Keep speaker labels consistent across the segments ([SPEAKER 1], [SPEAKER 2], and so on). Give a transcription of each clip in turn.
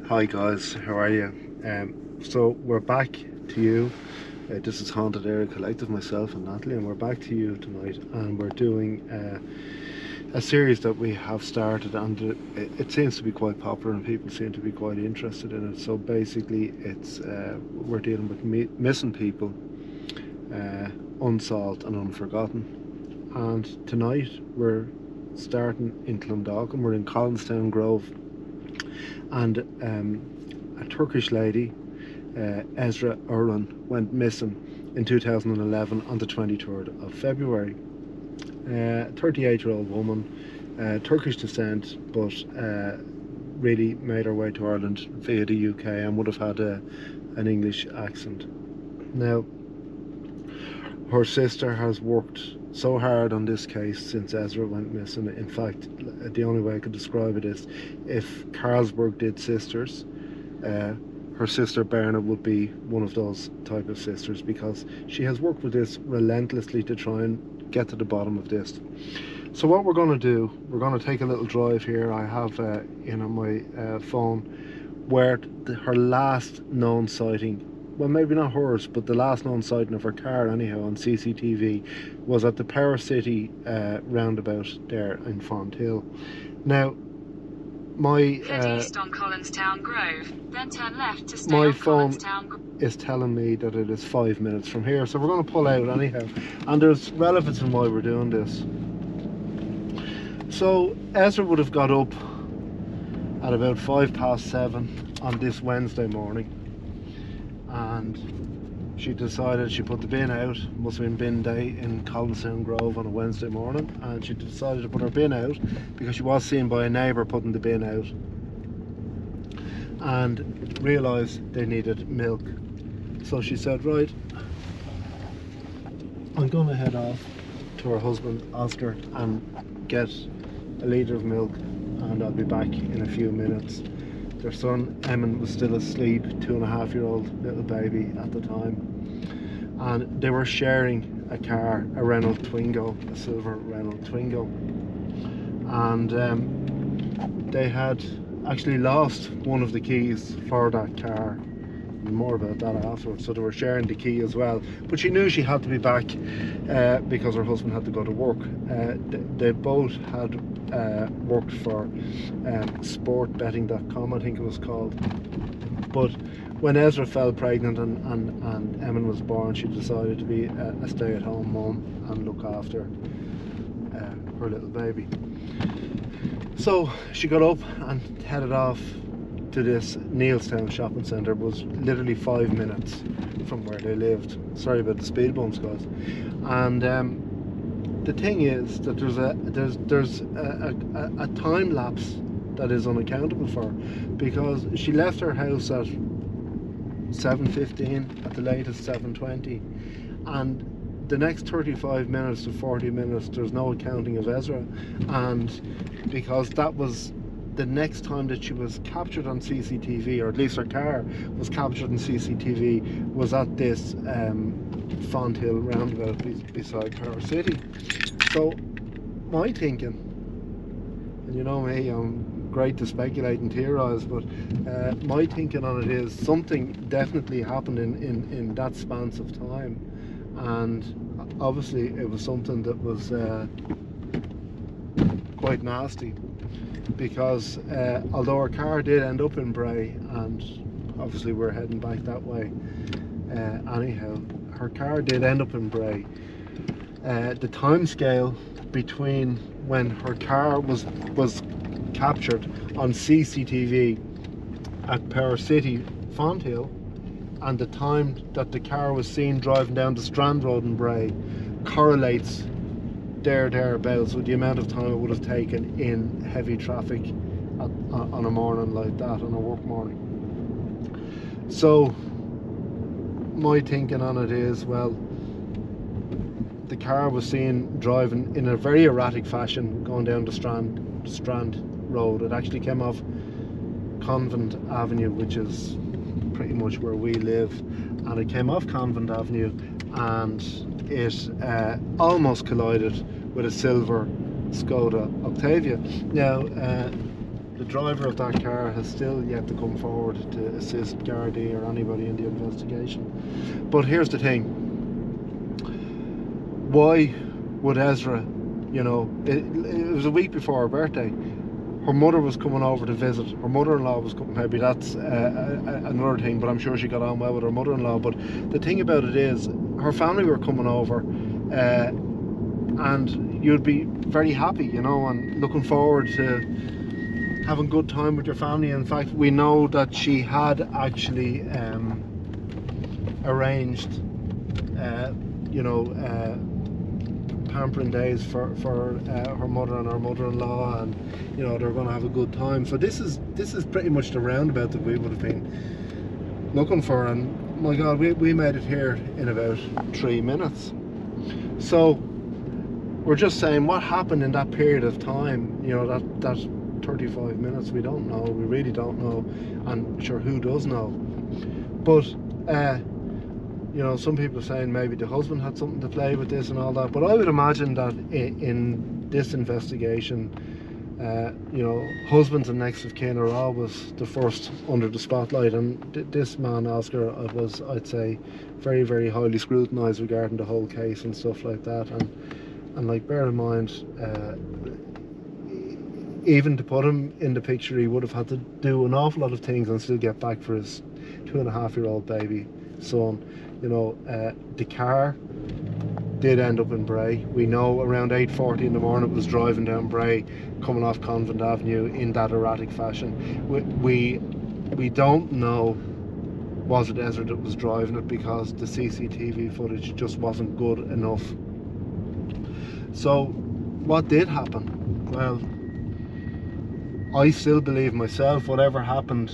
[SPEAKER 1] Hi guys, how are you? So we're back to you. This is Haunted Éire Collective, myself and Natalie, and we're back to you tonight, and we're doing a series that we have started, and it seems to be quite popular and people seem to be quite interested in it. So basically it's we're dealing with missing people, unsolved and unforgotten. And tonight we're starting in Clondalkin. We're in Collinstown Grove, and a Turkish lady, Esra Uyrun, went missing in 2011 on the 23rd of February. 38-year-old woman, Turkish descent, but really made her way to Ireland via the UK and would have had an English accent. Now, her sister has worked so hard on this case since Esra went missing. In fact, the only way I could describe it is if Carlsberg did sisters, her sister Berna would be one of those type of sisters, because she has worked with this relentlessly to try and get to the bottom of this. So what we're going to do, we're going to take a little drive here. I have on my phone where her last known sighting, well, maybe not hers, but the last known sighting of her car anyhow on CCTV was at the Power City roundabout there in Fonthill. Now, my
[SPEAKER 2] head east on Collinstown Grove, then turn left to stay
[SPEAKER 1] my
[SPEAKER 2] on
[SPEAKER 1] phone
[SPEAKER 2] Collinstown
[SPEAKER 1] is telling me that it is 5 minutes from here, so we're going to pull out anyhow, and there's relevance in why we're doing this. So Esra would have got up at about 7:05 on this Wednesday morning, and she decided, she put the bin out, must have been bin day in Collinstown Grove on a Wednesday morning, and she decided to put her bin out because she was seen by a neighbour putting the bin out, and realised they needed milk. So she said, right, I'm going to head off to her husband Oscar and get a litre of milk, and I'll be back in a few minutes. Their son Eamon was still asleep, 2.5-year-old little baby at the time, and they were sharing a car, a Renault Twingo, a silver Renault Twingo, and they had actually lost one of the keys for that car. More about that afterwards. So they were sharing the key as well, but she knew she had to be back because her husband had to go to work. They both had worked for sportbetting.com, I think it was called, but when Esra fell pregnant and Eamon was born, she decided to be a stay-at-home mum and look after her little baby. So she got up and headed off to this Neilstown shopping centre. It was literally 5 minutes from where they lived. Sorry about the speed bumps, guys. And the thing is that there's a time lapse that is unaccountable for her, because she left her house at 7:15, at the latest 7:20, and the next 35 minutes to 40 minutes there's no accounting of Esra, and because that was the next time that she was captured on CCTV, or at least her car was captured on CCTV, was at this Fonthill roundabout beside Power City. So my thinking, and you know me, I'm great to speculate and theorise, but my thinking on it is something definitely happened in that span of time, and obviously it was something that was quite nasty, because although our car did end up in Bray, and obviously we're heading back that way anyhow, her car did end up in Bray. The time scale between when her car was captured on CCTV at Power City Fonthill and the time that the car was seen driving down the Strand Road in Bray correlates thereabouts with the amount of time it would have taken in heavy traffic on a morning like that, on a work morning. So my thinking on it is, well, the car was seen driving in a very erratic fashion going down the Strand Road. It actually came off Convent Avenue, which is pretty much where we live, and it came off Convent Avenue and it almost collided with a silver Skoda Octavia. Now the driver of that car has still yet to come forward to assist Gardaí or anybody in the investigation. But here's the thing. Why would Esra, you know, it was a week before her birthday. Her mother was coming over to visit. Her mother-in-law was coming. Maybe that's another thing, but I'm sure she got on well with her mother-in-law. But the thing about it is, her family were coming over, and you'd be very happy, you know, and looking forward to having a good time with your family. In fact, we know that she had actually arranged, you know, pampering days for her mother and her mother-in-law, and you know, they're going to have a good time. So this is pretty much the roundabout that we would have been looking for, and my God, we made it here in about 3 minutes. So we're just saying, what happened in that period of time, you know, that 35 minutes, we don't know, we really don't know, and sure, who does know? But you know, some people are saying maybe the husband had something to play with this and all that, but I would imagine that in this investigation, you know, husbands and next of kin are always the first under the spotlight, and this man, Oscar, was, I'd say, very, very highly scrutinised regarding the whole case and stuff like that. And like, bear in mind, even to put him in the picture, he would have had to do an awful lot of things and still get back for his 2.5-year-old baby son. You know, the car did end up in Bray. We know around 8:40 in the morning it was driving down Bray, coming off Convent Avenue in that erratic fashion. We don't know, was it Esra that was driving it, because the CCTV footage just wasn't good enough. So what did happen? Well, I still believe myself whatever happened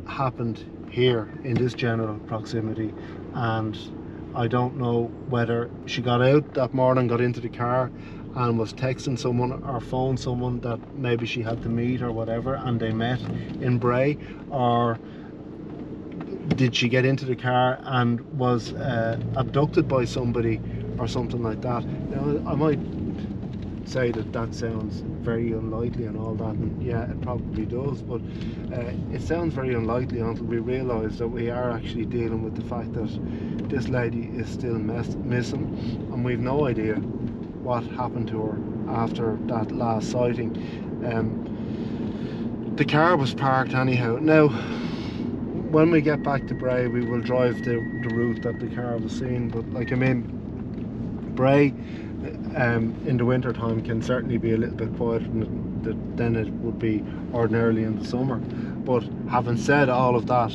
[SPEAKER 1] happened here in this general proximity, and I don't know whether she got out that morning, got into the car and was texting someone or phoned someone that maybe she had to meet or whatever, and they met in Bray, or did she get into the car and was abducted by somebody or something like that. You know, I might say that sounds very unlikely and all that, and yeah, it probably does, but it sounds very unlikely until we realise that we are actually dealing with the fact that this lady is still missing, and we've no idea what happened to her after that last sighting. The car was parked anyhow. Now, when we get back to Bray, we will drive the route that the car was seen, but like, I mean, Bray in the winter time can certainly be a little bit quieter than it would be ordinarily in the summer. But having said all of that,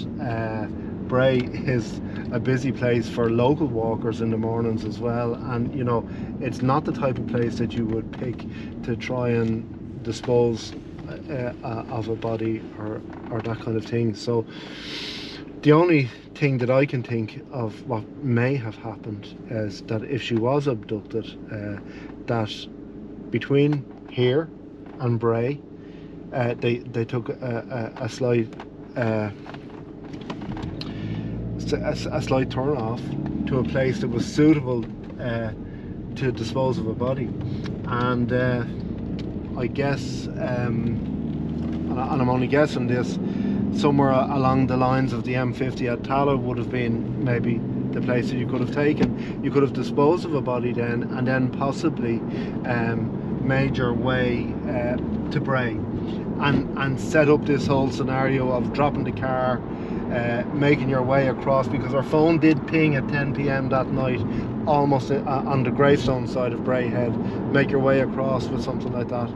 [SPEAKER 1] Bray is a busy place for local walkers in the mornings as well, and you know, it's not the type of place that you would pick to try and dispose of a body or that kind of thing. So the only thing that I can think of what may have happened is that if she was abducted, that between here and Bray, they took a slight turn off to a place that was suitable to dispose of a body, and I guess, and I'm only guessing this, somewhere along the lines of the M50 at Tala would have been maybe the place that you could have taken. You could have disposed of a body then, and then possibly made your way to Bray and set up this whole scenario of dropping the car, making your way across, because our phone did ping at 10 p.m. that night, almost on the gravestone side of Bray Head. Make your way across with something like that.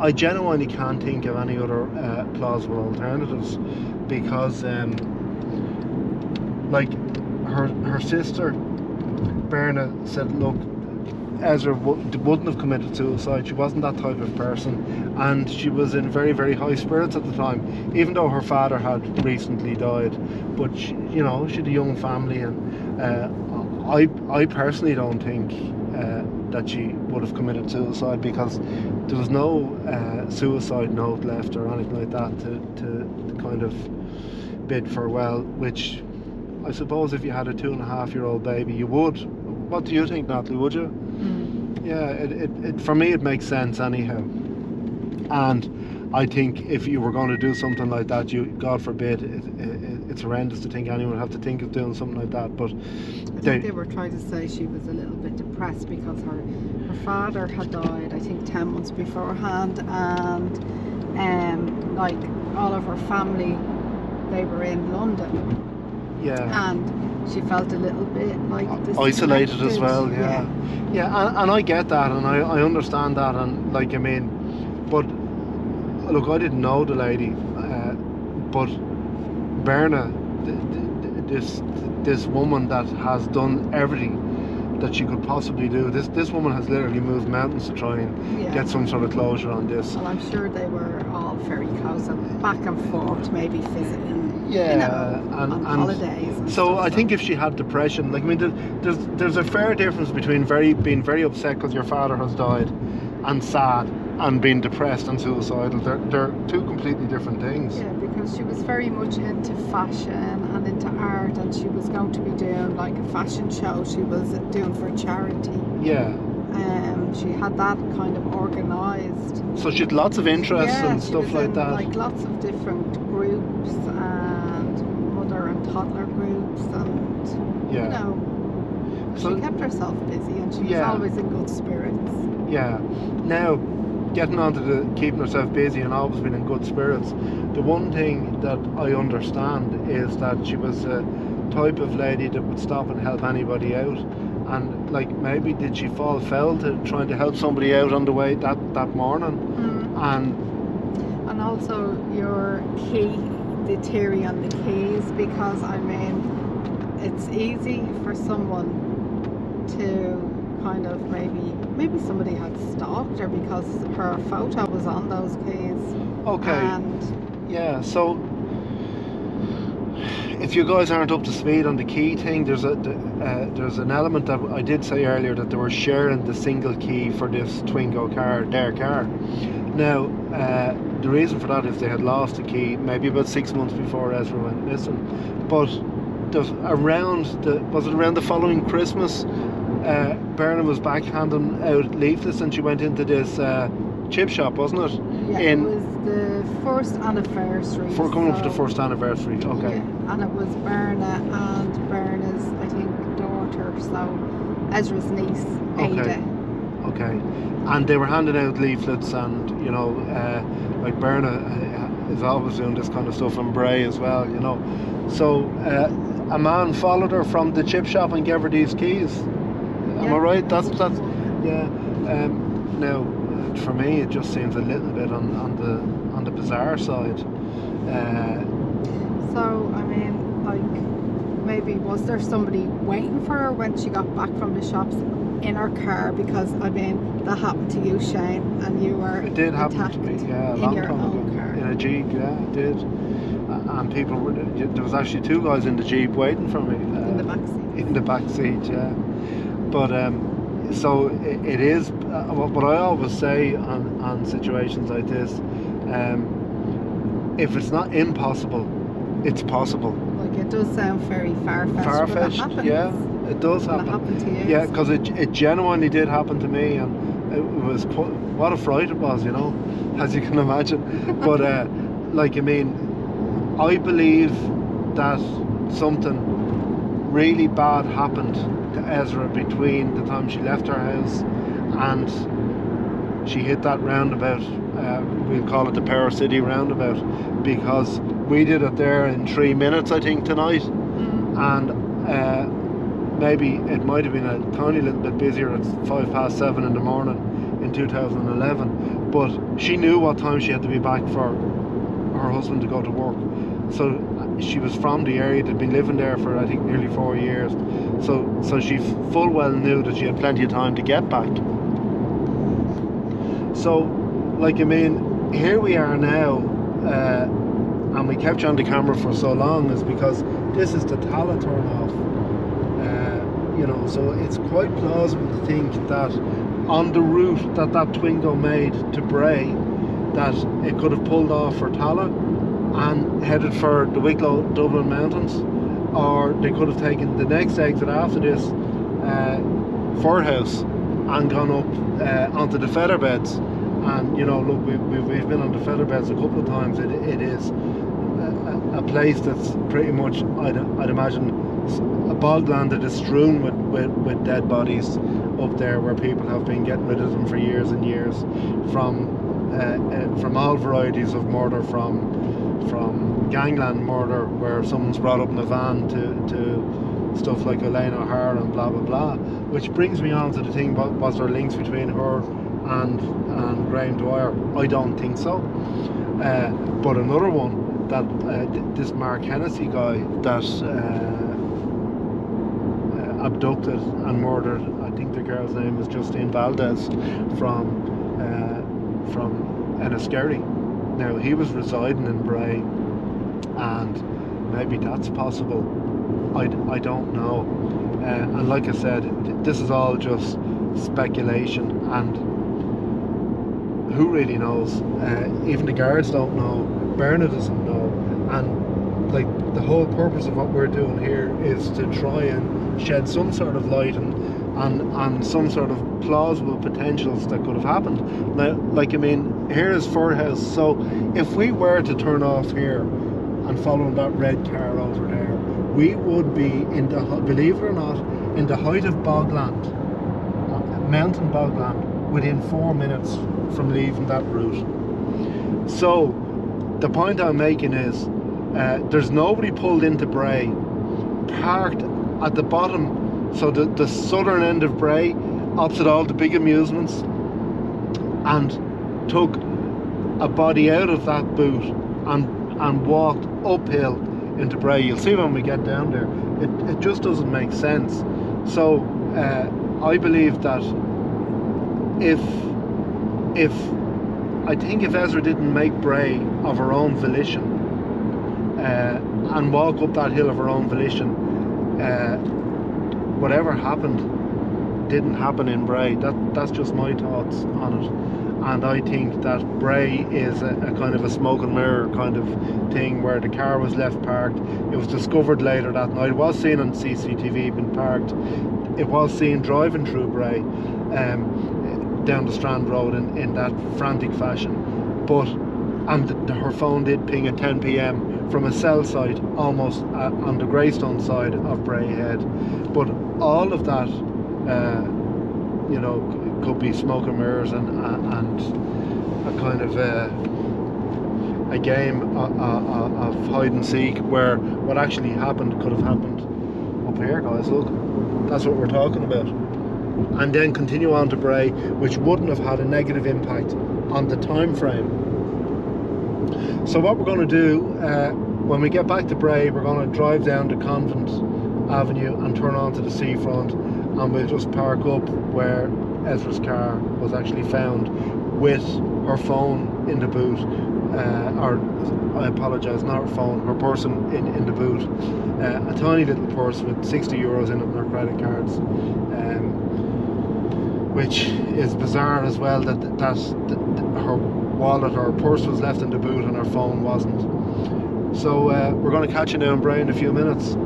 [SPEAKER 1] I genuinely can't think of any other plausible alternatives, because like her sister Berna said, look, Esra wouldn't have committed suicide. She wasn't that type of person, and she was in very, very high spirits at the time, even though her father had recently died. But she, you know, she had a young family, and I personally don't think that she would have committed suicide, because there was no suicide note left or anything like that to kind of bid farewell, which I suppose if you had a 2.5-year-old baby you would. What do you think, Natalie? Would you? Yeah, it for me it makes sense anyhow. And I think if you were going to do something like that, God forbid, it's horrendous to think anyone would have to think of doing something like that. But
[SPEAKER 3] I think they were trying to say she was a little bit depressed because her father had died, I think 10 months beforehand, and like all of her family, they were in London.
[SPEAKER 1] Yeah.
[SPEAKER 3] And she felt a little bit like
[SPEAKER 1] isolated as well.
[SPEAKER 3] Yeah.
[SPEAKER 1] And I get that, and I understand that, and like, I mean, but look, I didn't know the lady, but Berna, this woman that has done everything that she could possibly do. This woman has literally moved mountains to try and get some sort of closure on this.
[SPEAKER 3] Well, I'm sure they were all very close and back and forth, maybe visiting, and on holidays. And
[SPEAKER 1] so
[SPEAKER 3] stuff,
[SPEAKER 1] I think if she had depression, like, I mean, there's a fair difference between being very upset because your father has died, and sad, and being depressed and suicidal. They're two completely different things.
[SPEAKER 3] Yeah, because she was very much into fashion and into art, and she was going to be doing like a fashion show she was doing for charity.
[SPEAKER 1] Yeah.
[SPEAKER 3] She had that kind of organised.
[SPEAKER 1] So she had lots of interests and stuff like
[SPEAKER 3] in,
[SPEAKER 1] that.
[SPEAKER 3] Like lots of different groups and mother and toddler groups, and you know, so she kept herself busy, and she was always in good spirits. Yeah.
[SPEAKER 1] Now, getting on to the keeping herself busy and always being in good spirits, the one thing that I understand is that she was a type of lady that would stop and help anybody out. And like, maybe did she fall foul to trying to help somebody out on the way that morning? And
[SPEAKER 3] also your key, the theory on the keys, because I mean, it's easy for someone to kind of maybe somebody had stalked her because her photo was on those keys.
[SPEAKER 1] Okay.
[SPEAKER 3] And
[SPEAKER 1] yeah, so if you guys aren't up to speed on the key thing, there's an element that I did say earlier, that they were sharing the single key for this Twingo car, their car. Now, the reason for that is they had lost the key maybe about 6 months before Esra went missing. But around the following Christmas, Berna was back handing out leaflets, and she went into this chip shop, wasn't it?
[SPEAKER 3] Yeah, it was the first anniversary.
[SPEAKER 1] Coming up for the first anniversary, okay.
[SPEAKER 3] Yeah, and it was Berna and Berna's, I think, daughter, so Ezra's niece, Éire.
[SPEAKER 1] Okay. And they were handing out leaflets, and you know, like Berna is always doing this kind of stuff in Bray as well, you know. So a man followed her from the chip shop and gave her these keys. Am I right? That's yeah. Now, for me, it just seems a little bit on the bizarre side.
[SPEAKER 3] So I mean, like, maybe was there somebody waiting for her when she got back from the shops in her car? Because I mean, that happened to you, Shane, and you were
[SPEAKER 1] it did happen to me, yeah, a long time ago.
[SPEAKER 3] Car.
[SPEAKER 1] In a Jeep, yeah, it did. And people were, there was actually 2 guys in the Jeep waiting for me.
[SPEAKER 3] In the back seat.
[SPEAKER 1] In the back seat, yeah. But so it is. What I always say on situations like this, if it's not impossible, it's possible.
[SPEAKER 3] Like, it does sound very far-fetched.
[SPEAKER 1] Far-fetched, yeah. It does happen.
[SPEAKER 3] It happened to you.
[SPEAKER 1] Yeah, because it genuinely did happen to me, and it was what a fright it was, you know, as you can imagine. But like, I mean, I believe that something really bad happened to Esra between the time she left her house and she hit that roundabout. We'll call it the Power City roundabout, because we did it there in 3 minutes, I think, tonight. And maybe it might have been a tiny little bit busier at 7:05 in the morning in 2011, but she knew what time she had to be back for her husband to go to work. So she was from the area, they'd been living there for, I think, nearly 4 years. So she full well knew that she had plenty of time to get back. So, like, I mean, here we are now, and we kept you on the camera for so long is because this is the Tala turn off. You know, so it's quite plausible to think that on the route that Twingo made to Bray, that it could have pulled off for Tala and headed for the Wicklow Dublin Mountains, or they could have taken the next exit after this, Furhouse, and gone up onto the Featherbeds, And you know, look, we've been on the featherbeds a couple of times. It is a place that's pretty much, I'd imagine, a bogland that is strewn with dead bodies up there, where people have been getting rid of them for years and years, from all varieties of murder, from gangland murder, where someone's brought up in a van, to stuff like Elaine O'Hara and blah blah blah. Which brings me on to the thing: was there links between her and Graham Dwyer? I don't think so. But another one, that this Mark Hennessy guy that abducted and murdered, I think the girl's name is Justine Valdez, from Enniskerry. Now, he was residing in Bray, and maybe that's possible. I don't know. And like I said, this is all just speculation, and who really knows? Even the guards don't know. Berna doesn't know. And like, the whole purpose of what we're doing here is to try and shed some sort of light on some sort of plausible potentials that could have happened. Now, like, I mean, here is Fir House. So if we were to turn off here and follow that red car over there, we would be in the, believe it or not, in the height of bogland, mountain bogland, within 4 minutes from leaving that route. So the point I'm making is, there's nobody pulled into Bray, parked at the bottom, so the southern end of Bray, opposite all the big amusements, and took a body out of that boot and walked uphill into Bray. You'll see when we get down there. It just doesn't make sense. So I believe that if I think if Esra didn't make Bray of her own volition, and walk up that hill of her own volition, whatever happened didn't happen in Bray. That's just my thoughts on it. And I think that Bray is a kind of a smoke and mirror kind of thing, where the car was left parked. It was discovered later that night. It was seen on CCTV being parked. It was seen driving through Bray, down the Strand Road in that frantic fashion. But her phone did ping at 10 p.m. from a cell site almost on the Greystone side of Bray Head. But all of that, you know, could be smoke and mirrors and a kind of a game of hide and seek, where what actually happened could have happened up here, guys. Look, that's what we're talking about. And then continue on to Bray, which wouldn't have had a negative impact on the time frame. So what we're going to do, when we get back to Bray, we're going to drive down to Convent Avenue and turn onto the seafront, and we'll just park up where Esra's car was actually found, with her phone in the boot, or I apologise, not her phone, her purse in the boot, a tiny little purse with 60 euros in it and her credit cards, which is bizarre as well, that her wallet or her purse was left in the boot and her phone wasn't. So we're going to catch you now in Bray in a few minutes.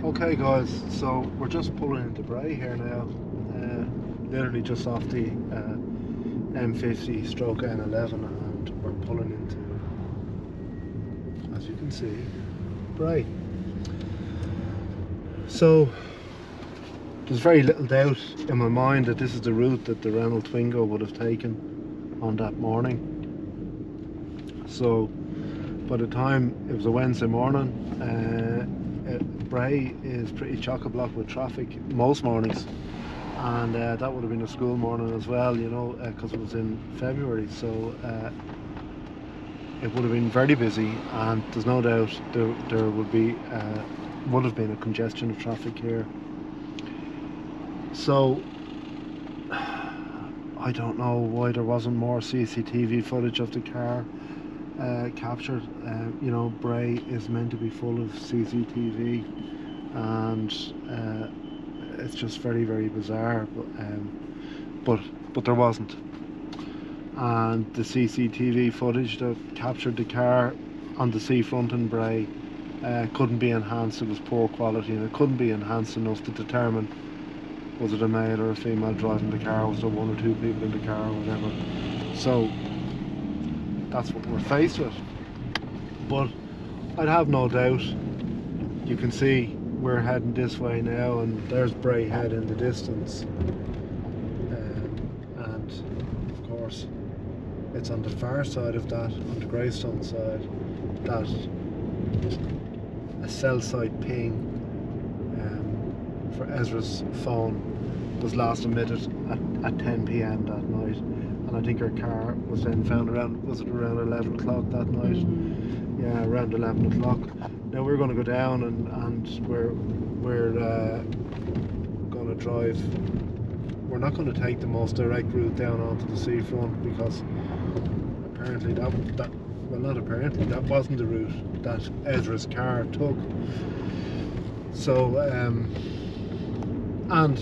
[SPEAKER 1] Okay guys, so we're just pulling into Bray here now, literally just off the M50 stroke N11, and we're pulling into, as you can see, Bray. So there's very little doubt in my mind that this is the route that the Renault Twingo would have taken on that morning. So by the time it was a Wednesday morning, Bray is pretty chock-a-block with traffic most mornings, and that would have been a school morning as well, you know, because it was in February, so it would have been very busy, and there's no doubt there would have been a congestion of traffic here. So I don't know why there wasn't more CCTV footage of the car captured. You know, Bray is meant to be full of CCTV, and it's just very, very bizarre. But there wasn't. And the CCTV footage that captured the car on the seafront in Bray couldn't be enhanced. It was poor quality, and it couldn't be enhanced enough to determine was it a male or a female driving the car, was there one or two people in the car or whatever. So that's what we're faced with. But I'd have no doubt, you can see we're heading this way now, and there's Bray Head in the distance, and of course it's on the far side of that, on the Greystone side, that a cell site ping for Esra's phone was last emitted at 10 p.m. that night, and I think her car was then found around, was it around 11 o'clock that night? Yeah, around 11 o'clock. Now we're going to go down and we're going to drive. We're not going to take the most direct route down onto the seafront, because apparently well, not apparently, that wasn't the route that Esra's car took. So and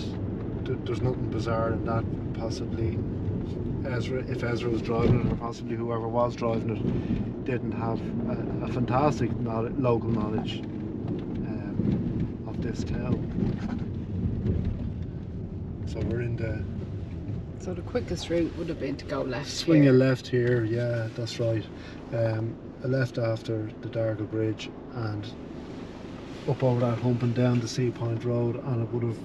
[SPEAKER 1] there's nothing bizarre in that. Possibly Esra, if Esra was driving it, or possibly whoever was driving it, didn't have a fantastic local knowledge of this town. So we're in the...
[SPEAKER 3] So the quickest route would have been to go left.
[SPEAKER 1] Swing
[SPEAKER 3] here.
[SPEAKER 1] a left here, yeah, that's right. A left after the Dargle Bridge and up over that hump and down the Sea Point Road, and it would have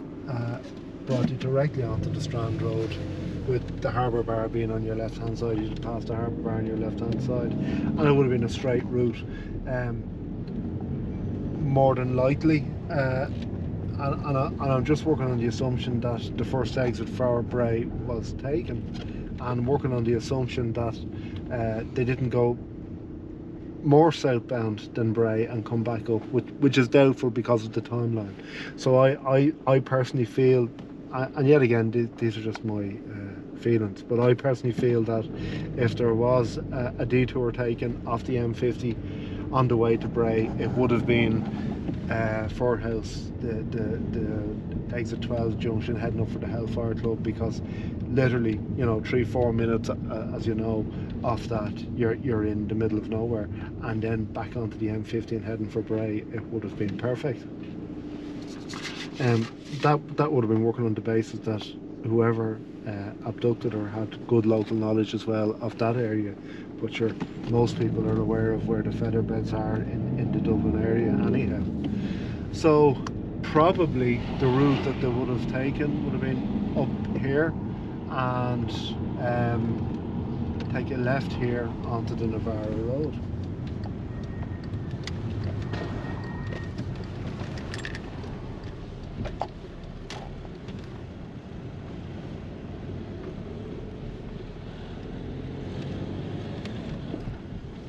[SPEAKER 1] brought you directly onto the Strand Road, with the harbour bar being on your left hand side. You'd pass the harbour bar on your left hand side, and it would have been a straight route, more than likely. And I'm just working on the assumption that the first exit for Bray was taken, and working on the assumption that they didn't go more southbound than Bray and come back up, which is doubtful because of the timeline. So I personally feel, and yet again these are just my feelings, but I personally feel that if there was a detour taken off the M50 on the way to Bray, it would have been Ford House, the exit 12 junction, heading up for the Hellfire Club, because literally, you know, 3-4 minutes, as you know, off that you're in the middle of nowhere, and then back onto the M50 and heading for Bray, it would have been perfect. That would have been working on the basis that whoever abducted her had good local knowledge as well of that area. But sure, most people are aware of where the featherbeds are in the Dublin area anyhow. So probably the route that they would have taken would have been up here and take a left here onto the Navarra Road.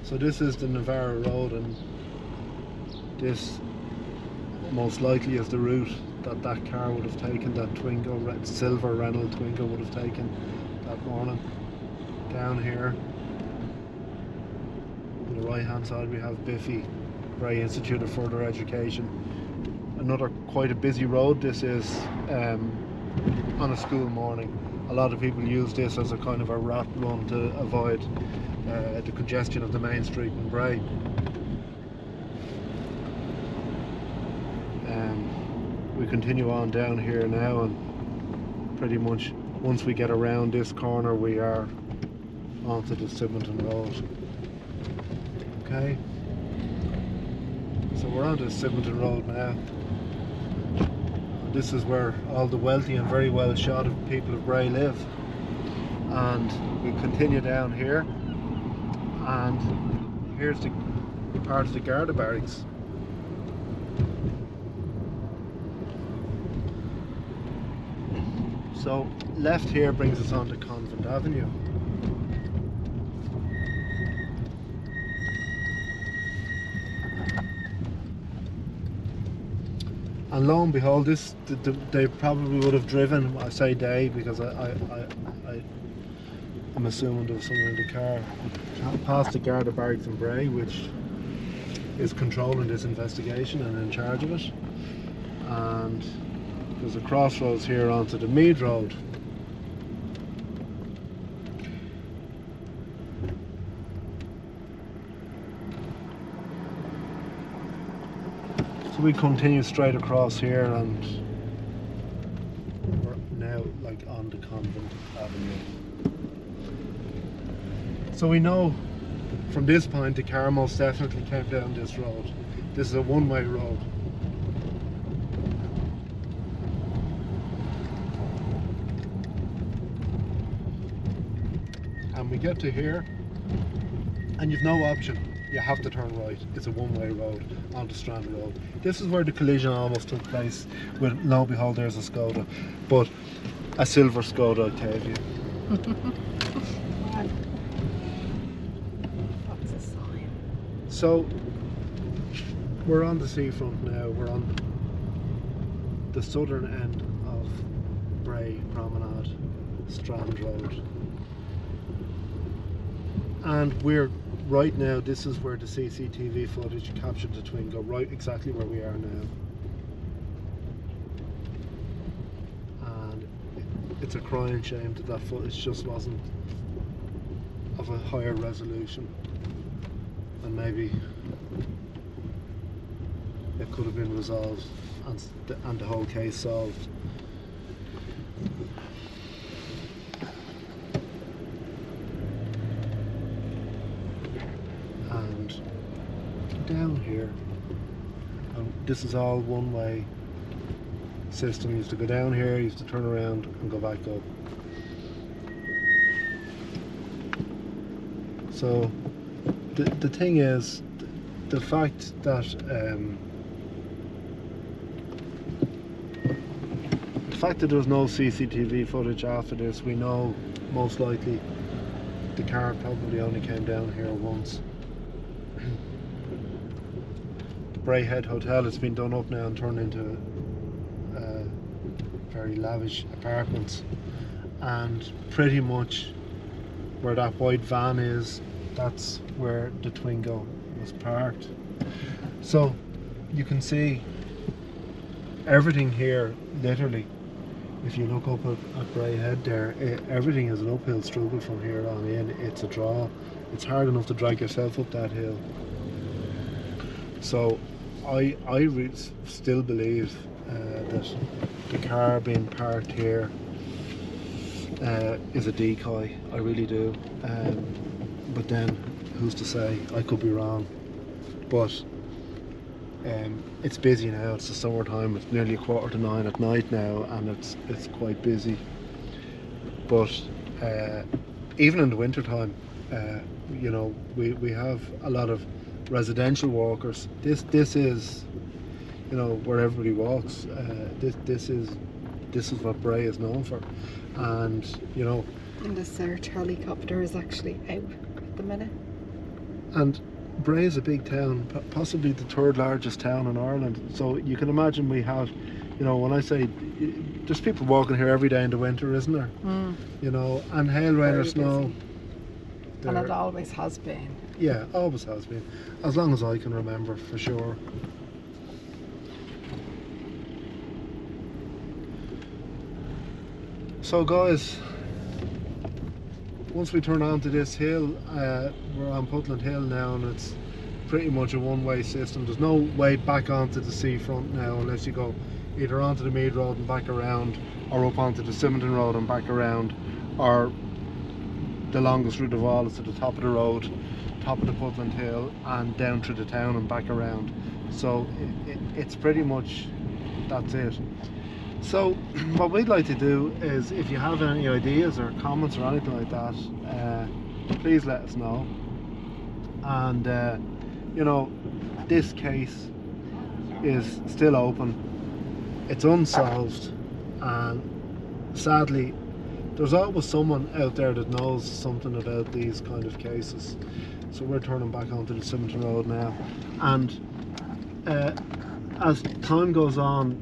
[SPEAKER 1] So this is the Navarra Road, and this most likely is the route that car would have taken, that Twingo, silver Renault Twingo would have taken that morning. Down here on the right hand side we have Biffy, Bray Institute of Further Education. Another quite a busy road. This is on a school morning. A lot of people use this as a kind of a rat run to avoid the congestion of the main street in Bray. We continue on down here now, and pretty much once we get around this corner we are onto the Sibbenton Road. Okay, so we're onto the Sibbenton Road now. This is where all the wealthy and very well shot people of Bray live, and we continue down here, and here's the part of the Garda barracks. So left here brings us on to Convent Avenue. And lo and behold, they probably would have driven, I say they because I'm assuming there was someone in the car, past the Garda barracks in Bray, which is controlling this investigation and in charge of it. And there's a crossroads here onto the Mead Road. So we continue straight across here, and like on the Convent Avenue. So we know from this point the car most definitely came down this road. This is a one-way road. And we get to here and you've no option. You have to turn right. It's a one-way road onto Strand Road. This is where the collision almost took place with, lo and behold, there's a Skoda, but a silver Skoda Octavia.
[SPEAKER 3] That's a sign.
[SPEAKER 1] So we're on the seafront now. We're on the southern end of Bray Promenade, Strand Road. And we're right now, this is where the CCTV footage captured the Twingo, right exactly where we are now. And it's a crying shame that that footage just wasn't of a higher resolution, and maybe it could have been resolved and the whole case solved. And down here, this is all one-way system. You used to go down here, you used to turn around and go back up. So the thing is, the fact that there was no CCTV footage after this, we know most likely the car probably only came down here once. The Bray Head Hotel has been done up now and turned into very lavish apartments, and pretty much where that white van is, that's where the Twingo was parked. So you can see everything here, literally, if you look up at Bray Head there, everything is an uphill struggle from here on in. It's a draw. It's hard enough to drag yourself up that hill. So I still believe that the car being parked here is a decoy. I really do. But then, who's to say? I could be wrong. But it's busy now. It's the summertime. It's nearly 9:15 at night now, and it's quite busy. But even in the winter time, you know, we have a lot of residential walkers. This is, you know, where everybody walks. This is what Bray is known for, and you know.
[SPEAKER 3] And the search helicopter is actually out at the minute.
[SPEAKER 1] And Bray is a big town, possibly the third largest town in Ireland. So you can imagine we have, you know, when I say there's people walking here every day in the winter, isn't there? Mm. You know, and hail, rain or snow.
[SPEAKER 3] And it always has been.
[SPEAKER 1] Yeah, always has been, as long as I can remember, for sure. So guys, once we turn onto this hill, we're on Putland Hill now, and it's pretty much a one-way system. There's no way back onto the seafront now unless you go either onto the Mead Road and back around, or up onto the Symington Road and back around, or the longest route of all is to the top of the road, top of the Putland Hill, and down through the town and back around. So it's pretty much, that's it. So what we'd like to do is, if you have any ideas or comments or anything like that, please let us know. And you know, this case is still open. It's unsolved, and sadly there's always someone out there that knows something about these kind of cases. So we're turning back onto the Symington Road now, and as time goes on,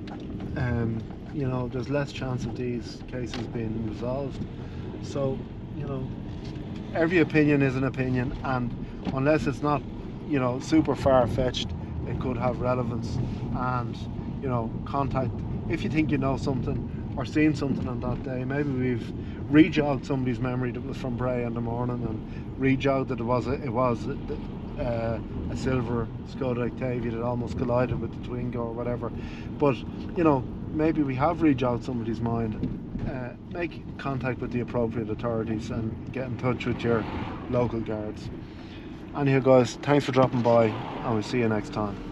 [SPEAKER 1] you know, there's less chance of these cases being resolved. So, you know, every opinion is an opinion, and unless it's not, you know, super far-fetched, it could have relevance. And, you know, contact, if you think you know something or seen something on that day. Maybe we've rejogged somebody's memory that was from Bray in the morning, and rejogged that it was a silver Skoda Octavia that almost collided with the Twingo or whatever. But, you know, maybe we have rejogged somebody's mind. make contact with the appropriate authorities and get in touch with your local guards. Anyhow guys, thanks for dropping by and we'll see you next time.